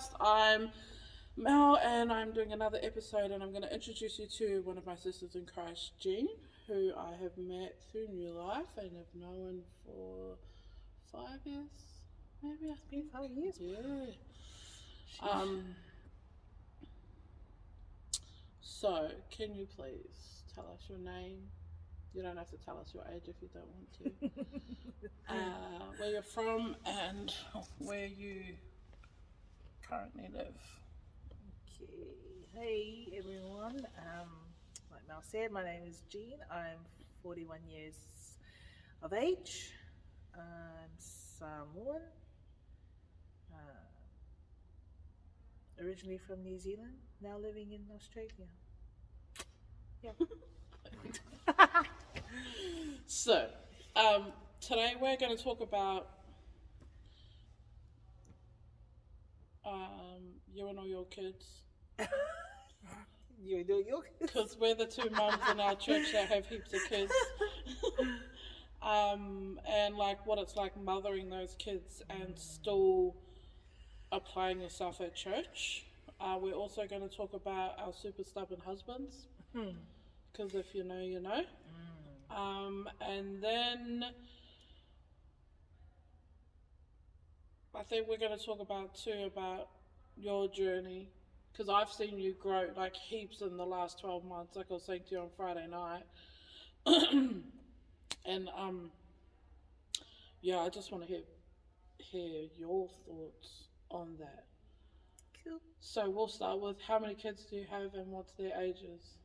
podcast. I'm Mel, and I'm doing another episode, and I'm going to introduce you to one of my sisters in Christ, Jean, who I have met through New Life and have known for 5 years, maybe. It's been 5 years. Yeah. Sheesh. So, can you please tell us your name? You don't have to tell us your age if you don't want to. Where you're from and where you currently live. Okay. Hey everyone. Like Mel said, my name is Jean. I'm 41 years of age. I'm Samoan. Uh, Originally from New Zealand, now living in Australia. Yeah. So, today we're going to talk about you and all your kids. You do your Because we're the two mums in our church that have heaps of kids. And like what it's like mothering those kids and still applying yourself at church. We're also going to talk about our super stubborn husbands. Because if you know, you know. And then I think we're going to talk about your journey, because I've seen you grow like heaps in the last 12 months, like I was saying to you on Friday night. And yeah, I just want to hear your thoughts on that. Cool. So we'll start with, how many kids do you have and what's their ages?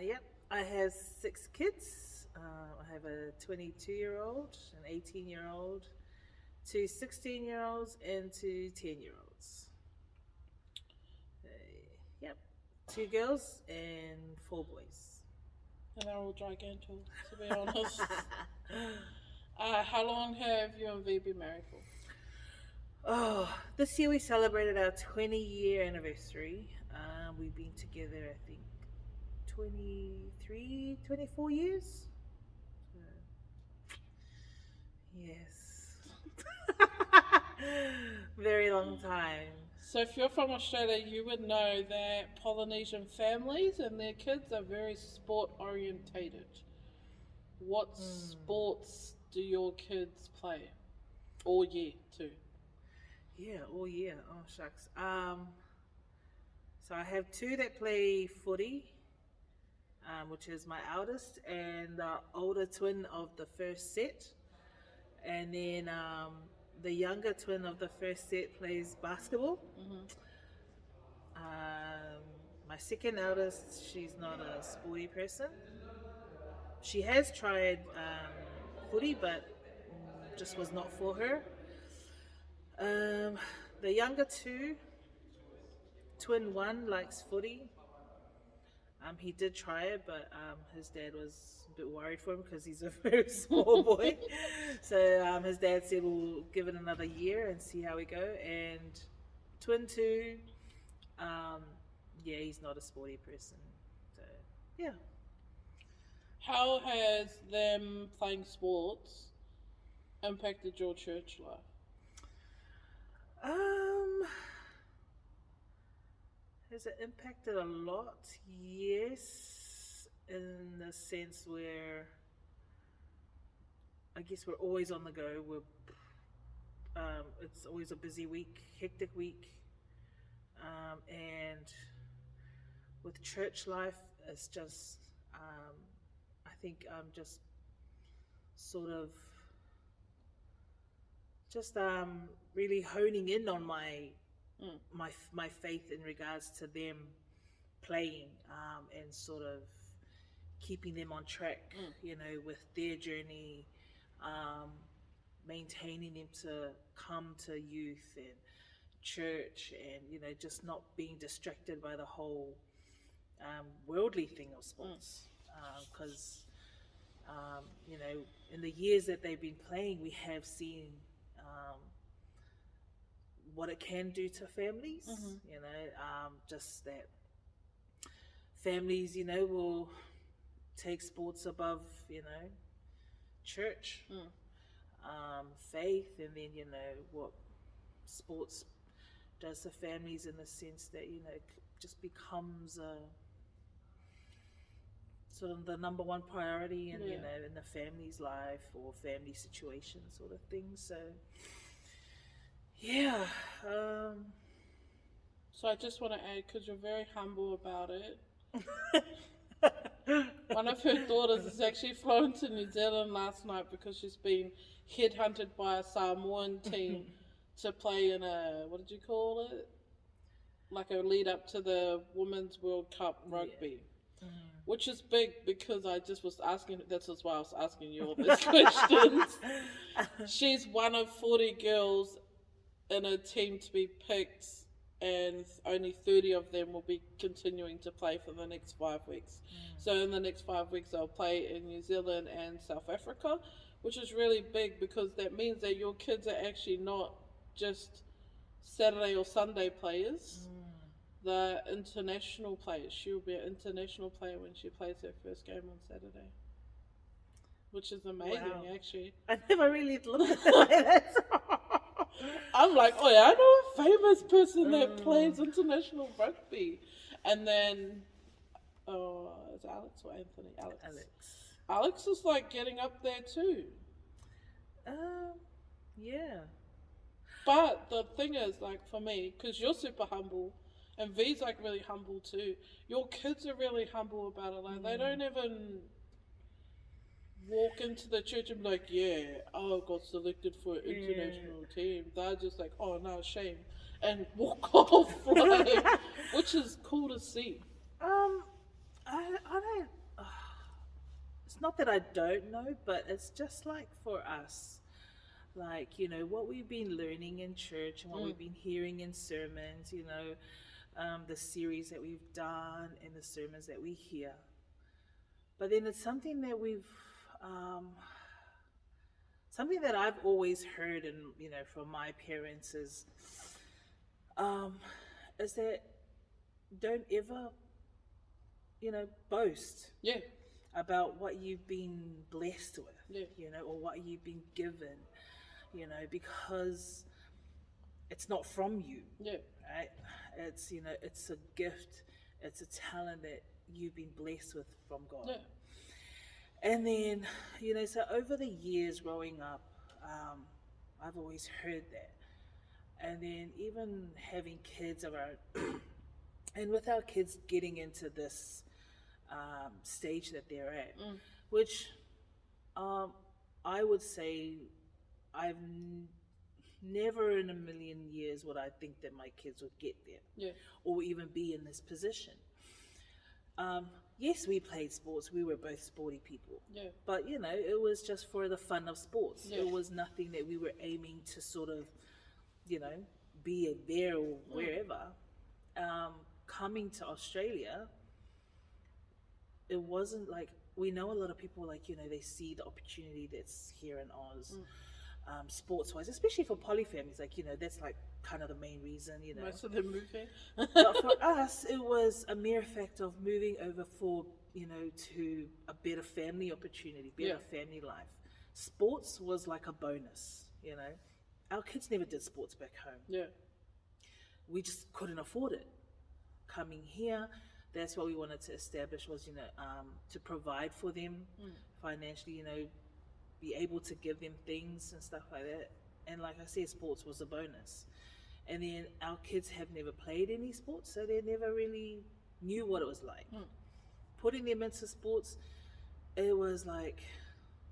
Yep, I have 6 kids. I have a 22-year-old, an 18-year-old, 2 16-year-olds, and 2 10-year-olds. Yep, 2 girls and 4 boys. And they're all gigantic, to be honest. How long have you and V been married for? Oh, this year we celebrated our 20-year anniversary. We've been together, I think, 23, 24 years. Yes. Very long time. So if you're from Australia, you would know that Polynesian families and their kids are very sport orientated. What sports do your kids play? All year too. Yeah, all year. Oh shucks. So I have 2 that play footy, which is my eldest and the older twin of the first set, and then the younger twin of the first set plays basketball. My second eldest, she's not a sporty person. She has tried footy, but just was not for her. The younger two, twin one likes footy. He did try it, but his dad was a bit worried for him because he's a very small boy. So his dad said, we'll give it another year and see how we go. And twin two, yeah, he's not a sporty person. So, yeah. How has them playing sports impacted your church life? Has it impacted a lot? Yes, in the sense where I guess we're always on the go. It's always a busy week, hectic week, and with church life, it's just I think I'm just sort of just really honing in on my faith in regards to them playing, and sort of keeping them on track, with their journey, maintaining them to come to youth and church, and just not being distracted by the whole worldly thing of sports, because in the years that they've been playing, we have seen what it can do to families. Just that families, will take sports above, church, faith, and then what sports does the families in the sense that, it just becomes a sort of the number one priority in, Yeah. in the family's life or family situation sort of thing. So, yeah. So I just want to add, because you're very humble about it. One of her daughters is actually flown to New Zealand last night because she's been headhunted by a Samoan team to play in a, what did you call it? Like a lead up to the Women's World Cup rugby. Yeah. Which is big because I just was asking, that's why I was asking you all these questions. She's one of 40 girls in a team to be picked, and only 30 of them will be continuing to play for the next 5 weeks. So in the next 5 weeks, they'll play in New Zealand and South Africa, which is really big because that means that your kids are actually not just Saturday or Sunday players. The international players. She will be an international player when she plays her first game on Saturday. Which is amazing, actually. I never really looked at it like that. I'm like, oh yeah, I know a famous person that plays international rugby. And then, is it Alex or Anthony? Alex. Alex is like getting up there too. Yeah. But the thing is, like for me, because you're super humble, and V's like really humble too. Your kids are really humble about it. Like they don't even walk into the church and be like, yeah, I got selected for an international team. They're just like, oh no, shame, and walk off, like, which is cool to see. I don't. It's not that I don't know, but it's just like for us, like what we've been learning in church and what we've been hearing in sermons. The series that we've done and the sermons that we hear. But then it's something that something that I've always heard, and from my parents is that don't ever, boast. Yeah. About what you've been blessed with, Yeah. or what you've been given, because it's not from you. Yeah. Right? It's it's a gift, it's a talent that you've been blessed with from God. Yeah. And then, so over the years growing up, I've always heard that. And then even having kids around, and with our kids getting into this stage that they're at, which I would say I've never in a million years would I think that my kids would get there, or even be in this position. Yes, we played sports. We were both sporty people. But, it was just for the fun of sports. It was nothing that we were aiming to sort of, be there or wherever. Coming to Australia, it wasn't like, we know a lot of people, like, they see the opportunity that's here in Oz, sports-wise, especially for polyfamilies. Like, that's like kind of the main reason, Most of them moving. But for us, it was a mere fact of moving over for, to a better family opportunity, better family life. Sports was like a bonus, Our kids never did sports back home. We just couldn't afford it. Coming here, that's what we wanted to establish was, to provide for them financially, be able to give them things and stuff like that. And like I said, sports was a bonus. And then our kids have never played any sports, so they never really knew what it was like. Putting them into sports, it was like,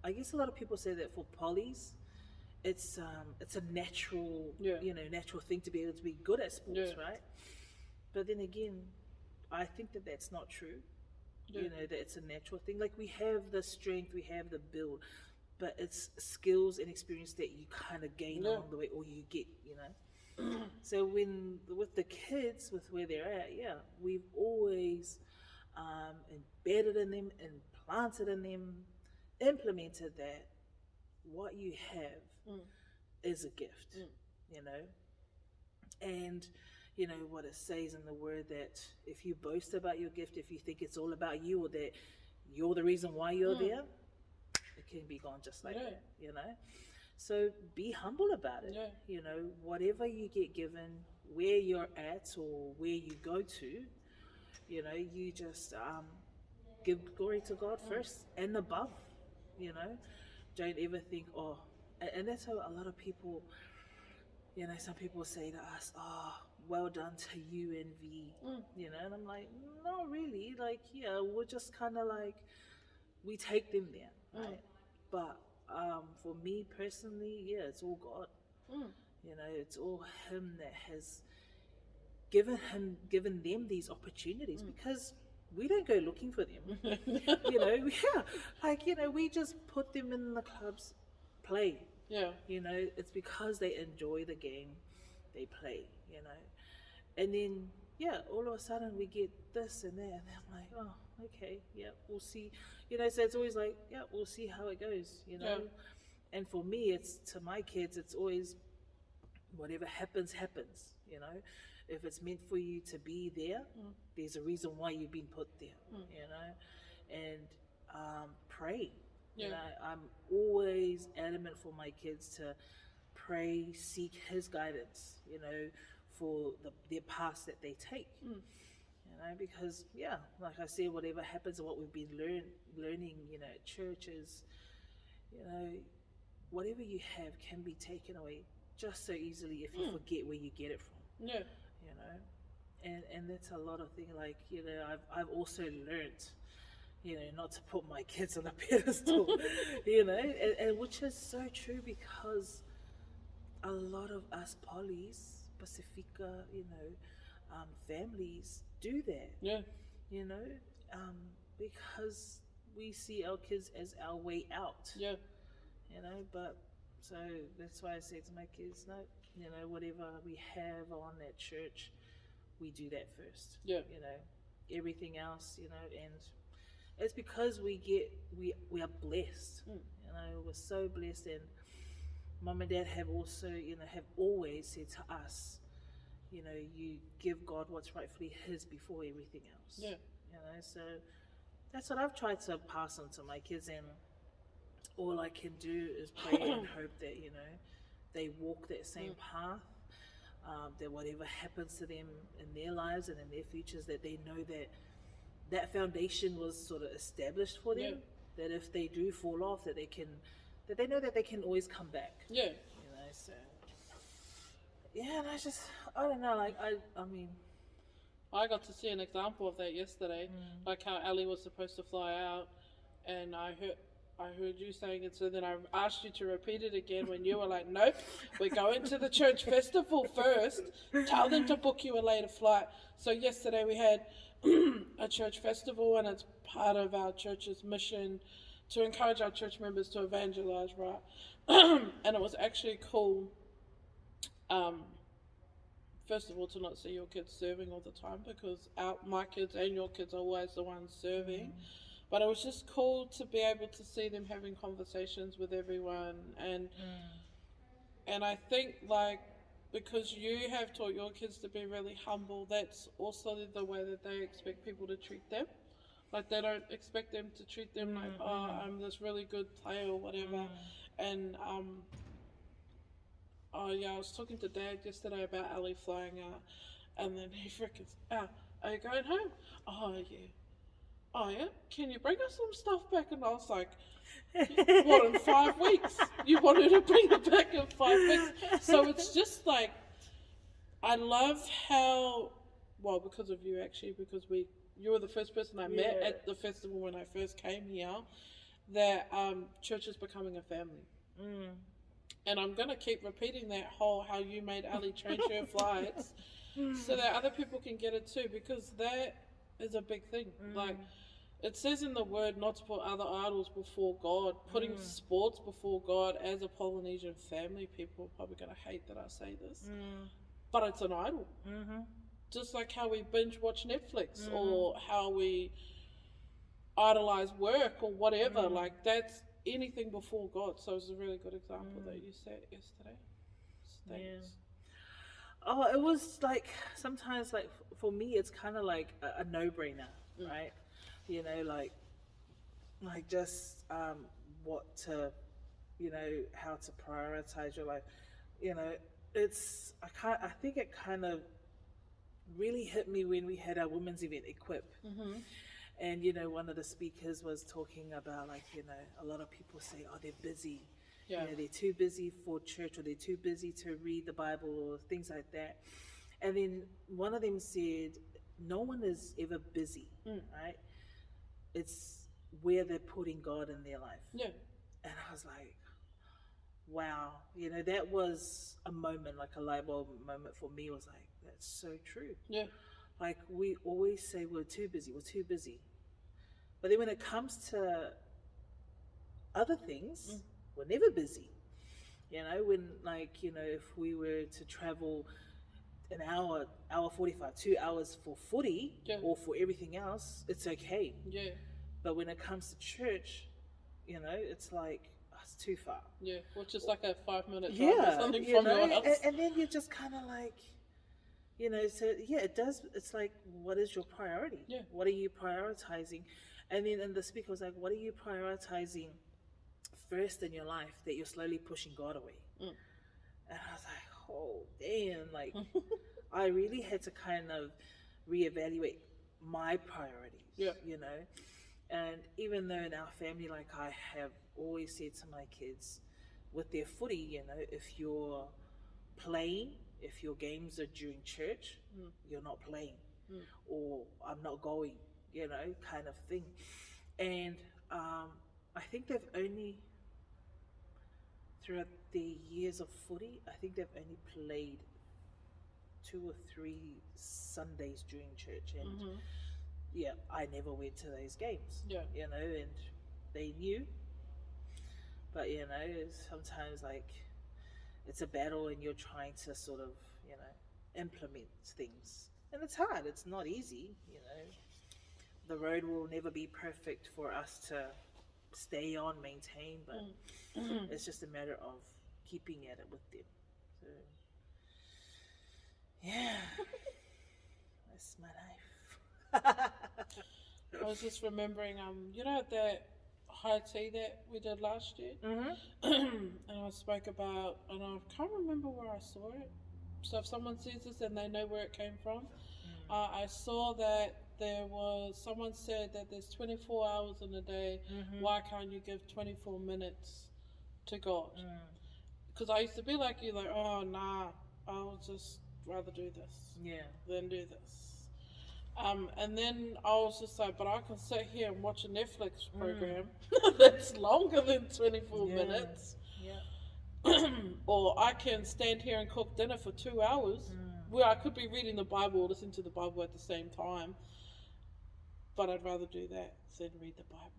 I guess a lot of people say that for polys, it's a natural, natural thing to be able to be good at sports, right? But then again, I think that that's not true. That it's a natural thing. Like, we have the strength, we have the build, but it's skills and experience that you kind of gain along the way, or you get, So with the kids, with where they're at, we've always embedded in them, implanted in them, implemented that what you have is a gift, and what it says in the word, that if you boast about your gift, if you think it's all about you, or that you're the reason why you're there, it can be gone just like that, So be humble about it. Whatever you get given, where you're at or where you go to, you just give glory to God first and above, you know. Don't ever think, oh, and that's how a lot of people, some people say to us, oh, well done to you and V, and I'm like, not really. Like, yeah, we're just kind of like, we take them there, right? But for me personally, yeah, it's all God. It's all Him that has given them these opportunities because we don't go looking for them. Yeah, like we just put them in the clubs, play. Yeah. It's because they enjoy the game, they play. And then yeah, all of a sudden we get this and that, and I'm like, oh, okay, yeah, we'll see. So it's always like, yeah, we'll see how it goes. Yeah. And for me, it's to my kids, it's always whatever happens. If it's meant for you to be there, there's a reason why you've been put there. And pray. Yeah. I'm always adamant for my kids to pray, seek His guidance. For their paths that they take. Because yeah, like I said, whatever happens and what we've been learning, at churches, whatever you have can be taken away just so easily if you forget where you get it from. Yeah. And that's a lot of things. Like I've also learnt, not to put my kids on a pedestal, and which is so true because a lot of us polys, Pacifica, families do that. Yeah. Because we see our kids as our way out. Yeah. But so that's why I say to my kids, no, whatever we have on at church, we do that first. Yeah. Everything else, and it's because we are blessed. We're so blessed, and Mum and Dad have also, have always said to us, you give God what's rightfully His before everything else. Yeah. So that's what I've tried to pass on to my kids, and all I can do is pray and hope that, they walk that same path, that whatever happens to them in their lives and in their futures, that they know that foundation was sort of established for them, that if they do fall off, that they know that they can always come back. Yeah. So yeah, and I don't know, like I mean, I got to see an example of that yesterday, like how Ali was supposed to fly out, and I heard you saying it, so then I asked you to repeat it again when you were like, nope, we're going to the church festival first, tell them to book you a later flight. So yesterday we had a church festival, and it's part of our church's mission to encourage our church members to evangelize, right? And it was actually cool, first of all, to not see your kids serving all the time, because my kids and your kids are always the ones serving. But it was just cool to be able to see them having conversations with everyone, and I think, like, because you have taught your kids to be really humble, that's also the way that they expect people to treat them. Like, they don't expect them to treat them like, oh, I'm this really good player or whatever. And oh yeah, I was talking to Dad yesterday about Ali flying out, and then he freaking, are you going home? Oh yeah. Oh yeah, can you bring us some stuff back? And I was like, what, in 5 weeks? You wanted to bring it back in 5 weeks? So it's just like, I love how, well, because of you actually, because you were the first person I met at the festival when I first came here, that church is becoming a family. And I'm going to keep repeating that how you made Ali change her flights so that other people can get it too, because that is a big thing. Like, it says in the word not to put other idols before God. Putting sports before God, as a Polynesian family, people are probably going to hate that I say this, but it's an idol. Just like how we binge watch Netflix, or how we idolize work or whatever. Like, that's anything before God. So it's a really good example that you said yesterday. Thanks. Yeah. Oh, it was like, sometimes, like, for me, it's kind of like a no-brainer, right? Like just what to, how to prioritize your life. I think it kind of really hit me when we had our women's event Equip. Mm-hmm. And one of the speakers was talking about, like, a lot of people say, oh, they're busy. Yeah. They're too busy for church, or they're too busy to read the Bible, or things like that. And then one of them said, no one is ever busy, right? It's where they're putting God in their life. Yeah. And I was like, wow, that was a moment, like a light bulb moment for me. It was like, that's so true. Yeah. Like, we always say we're too busy, we're too busy. But then when it comes to other things, we're never busy. When, like, if we were to travel an hour 45, 2 hours for footy, Yeah. or for everything else, it's okay. Yeah. But when it comes to church, it's like, oh, it's too far. Yeah. Which is like a 5-minute drive or something from your house. And then you're just kind of like, so yeah, it does. It's like, what is your priority? Yeah. What are you prioritizing? And then the speaker was like, what are you prioritizing first in your life that you're slowly pushing God away? And I was like, oh, damn. Like, I really had to kind of reevaluate my priorities, Yeah. And even though in our family, like, I have always said to my kids, with their footy, if you're playing, if your games are during church, you're not playing, or I'm not going, kind of thing. And I think they've only, throughout the years of footy, I think they've only played 2 or 3 Sundays during church. And yeah, I never went to those games. Yeah. And they knew. But sometimes, like, it's a battle, and you're trying to sort of, implement things. And it's hard. It's not easy, The road will never be perfect for us to stay on, maintain, but it's just a matter of keeping at it with them. So, yeah. That's my life. I was just remembering, that high tea that we did last year? And I spoke about, and I can't remember where I saw it. So if someone sees this and they know where it came from, I saw that someone said that there's 24 hours in a day. Why can't you give 24 minutes to God? Because I used to be like you, like, oh, nah, I'll just rather do this than do this. And then I was just like, but I can sit here and watch a Netflix program that's longer than 24 minutes. Or I can stand here and cook dinner for 2 hours, where I could be reading the Bible or listening to the Bible at the same time. But I'd rather do that than read the Bible.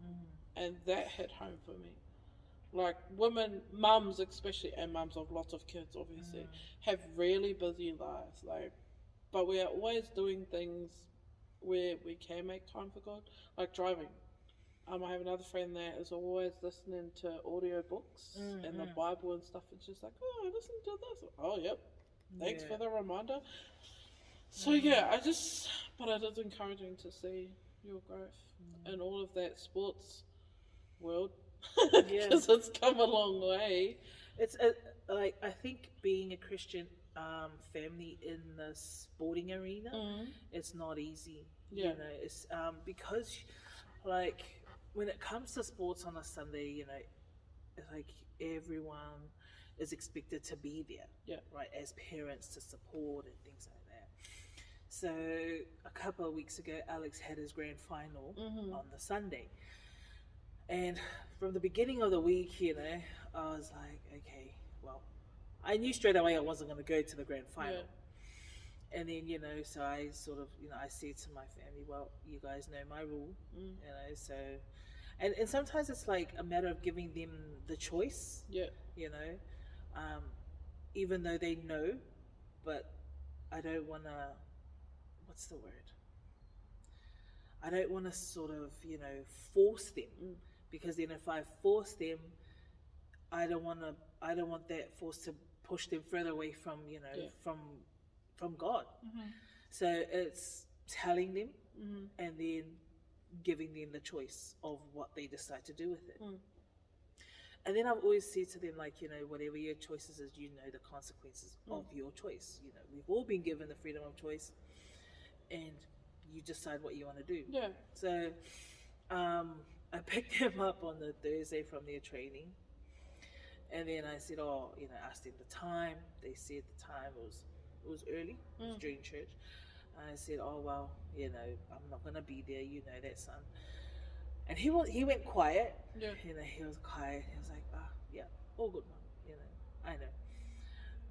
And that hit home for me. Like, women, mums especially, and mums of lots of kids, obviously, have really busy lives. Like, but we are always doing things where we can make time for God, like driving. I have another friend that is always listening to audio books and the Bible and stuff, and she's like, oh, listen to this. Oh, yep. Thanks for the reminder. So but it is encouraging to see your growth in all of that sports world, because it's come a long way. It's like, I think being a Christian family in the sporting arena, it's not easy. It's because, like, when it comes to sports on a Sunday, it's like everyone is expected to be there, right, as parents to support and things like that. So a couple of weeks ago, Alex had his grand final on the Sunday, and from the beginning of the week, I was like, okay, well, I knew straight away I wasn't going to go to the grand final. And then, so I sort of, I said to my family, well, you guys know my rule, so, and sometimes it's like a matter of giving them the choice, even though they know, but I don't want to, what's the word? I don't want to sort of, force them, because then if I force them, I don't want that force to push them further away from, from God. So it's telling them and then giving them the choice of what they decide to do with it. And then I've always said to them, like, you know, whatever your choices is, you know the consequences of your choice. You know, we've all been given the freedom of choice, and you decide what you want to do. Yeah. So I picked them up on the Thursday from their training, and then I said, oh, you know, asked them the time. They said the time was early, it was during church. And I said, oh well, you know, I'm not gonna be there. You know that, son. And he went quiet. Yeah. You know, he was quiet. He was like, yeah, all good, mom. You know, I know.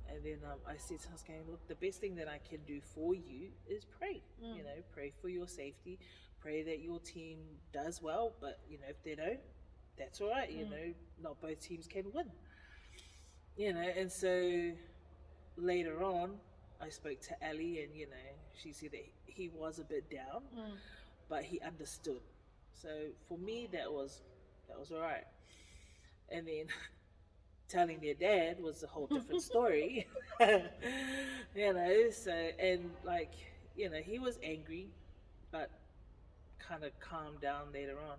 And then I said to us, going, look, the best thing that I can do for you is pray. You know, pray for your safety. Pray that your team does well. But, you know, if they don't, that's all right. You know, not both teams can win. You know, and so later on, I spoke to Ali, and, you know, she said that he was a bit down, but he understood. So for me, that was all right. And then telling their dad was a whole different story. You know, so, and like, you know, he was angry, but kind of calmed down later on.